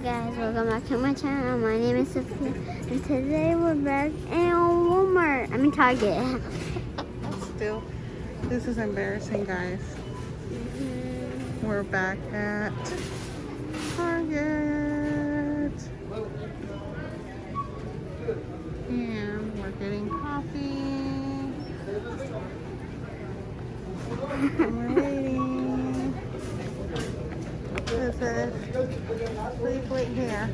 Guys, welcome back to my channel. My name is Sofia, and today we're back in Walmart. I mean Target. Still, this is embarrassing, guys. We're back at Target, and we're getting coffee. And we're waiting. This is, please wait here.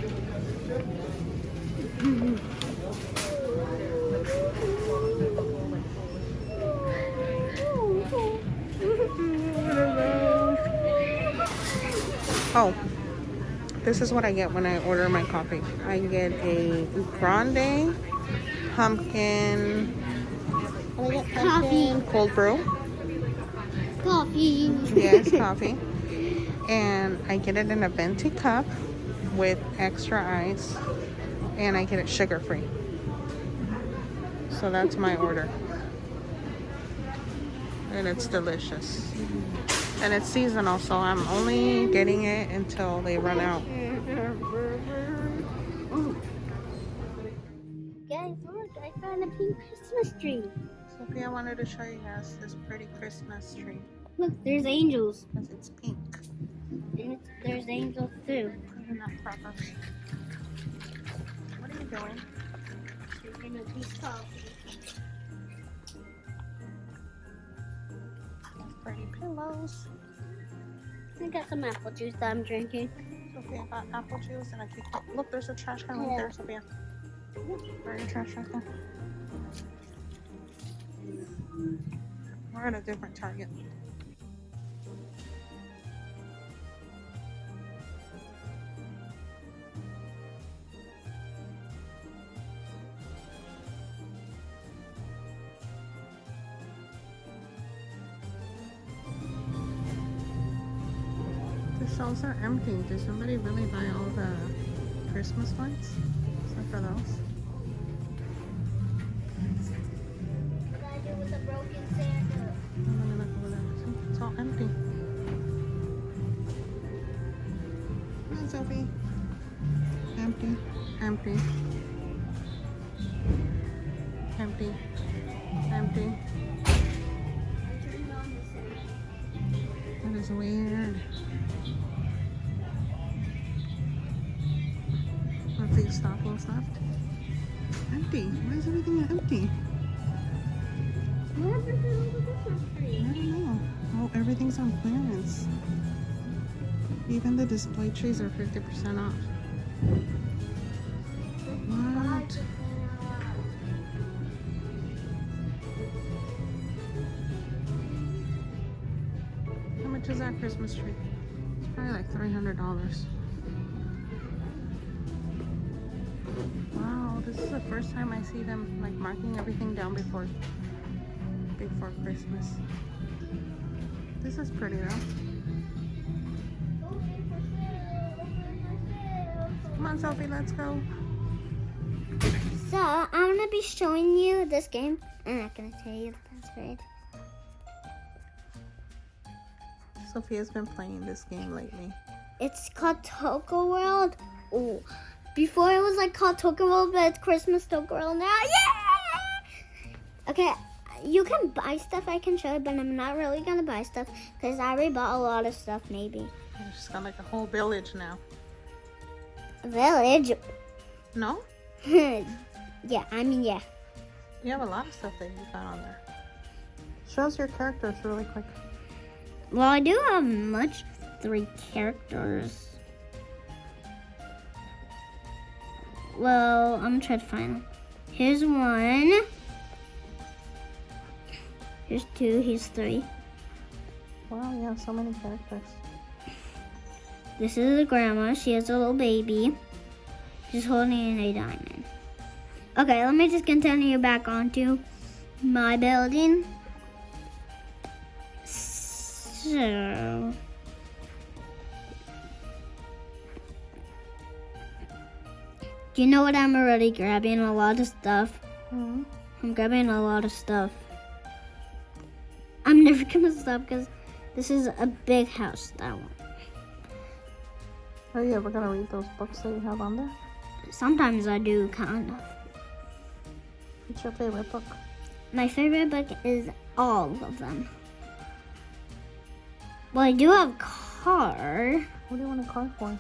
Oh, this is what I get when I order my coffee. I get a grande pumpkin, what do I get? Pumpkin cold brew. Coffee. Yes, coffee. And I get it in a venti cup with extra ice, and I get it sugar free. So that's my order. And it's delicious. And it's seasonal, so I'm only getting it until they run out. Guys, look, I found a pink Christmas tree. Sophia wanted to show you guys this pretty Christmas tree. Look, there's angels. Because it's pink. And there's angels too. Isn't that proper? What are you doing? Drinking a tea coffee. Pretty pillows. I got some apple juice that I'm drinking. Sophia got apple juice and a cake. Oh, look, there's a trash can right there, Sophia. Where's your trash can? We're at a different Target. The shelves are empty. Did somebody really buy all the Christmas lights? Except for those. What do I do with a broken Santa? I'm gonna look over there. See, it's all empty. Come on, Sophie. Empty. Empty. Empty. Empty. That is weird. Are these stockings left? Empty. Why is everything empty? What happened to the Christmas tree? I don't know. Oh, everything's on clearance. Even the display trees are 50% off. What? How much is that Christmas tree? It's probably like $300. Wow, this is the first time I see them like marking everything down before Christmas. This is pretty though. Come on, Sophie, let's go. So, I'm going to be showing you this game. I'm not going to tell you the password. Sophia's been playing this game lately. It's called Toca World. Oh, before it was like called Toca World, but it's Christmas Toca World now. Yeah! Okay, you can buy stuff. I can show you, but I'm not really going to buy stuff because I already bought a lot of stuff, maybe. She's just got like a whole village now. Village? No? Yeah. You have a lot of stuff that you got on there. Show us your characters really quick. Well, I do have 3 characters. Well, I'm gonna try to find them. Here's 1. Here's 2. Here's 3. Wow, you have so many characters. This is the grandma. She has a little baby. She's holding a diamond. Okay, let me just continue back onto my building. So, do you know what? I'm already grabbing a lot of stuff. Mm-hmm. I'm grabbing a lot of stuff. I'm never gonna stop because this is a big house, that one. Are you ever gonna read those books that you have on there? Sometimes I do, kind of. What's your favorite book? My favorite book is all of them. Well, I do have a car. What do you want a car for?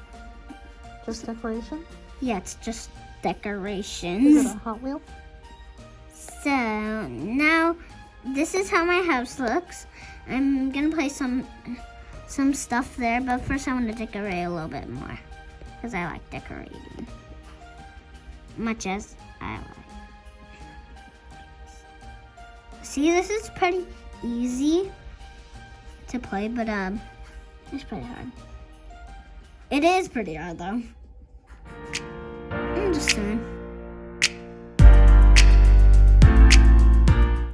Just decoration? Yeah, it's just Is decorations. it a Hot Wheel? So now this is how my house looks. I'm gonna place some stuff there, but first I want to decorate a little bit more because I like decorating much as I like. See, this is pretty easy to play, but it's pretty hard. It is pretty hard though. I'm just saying.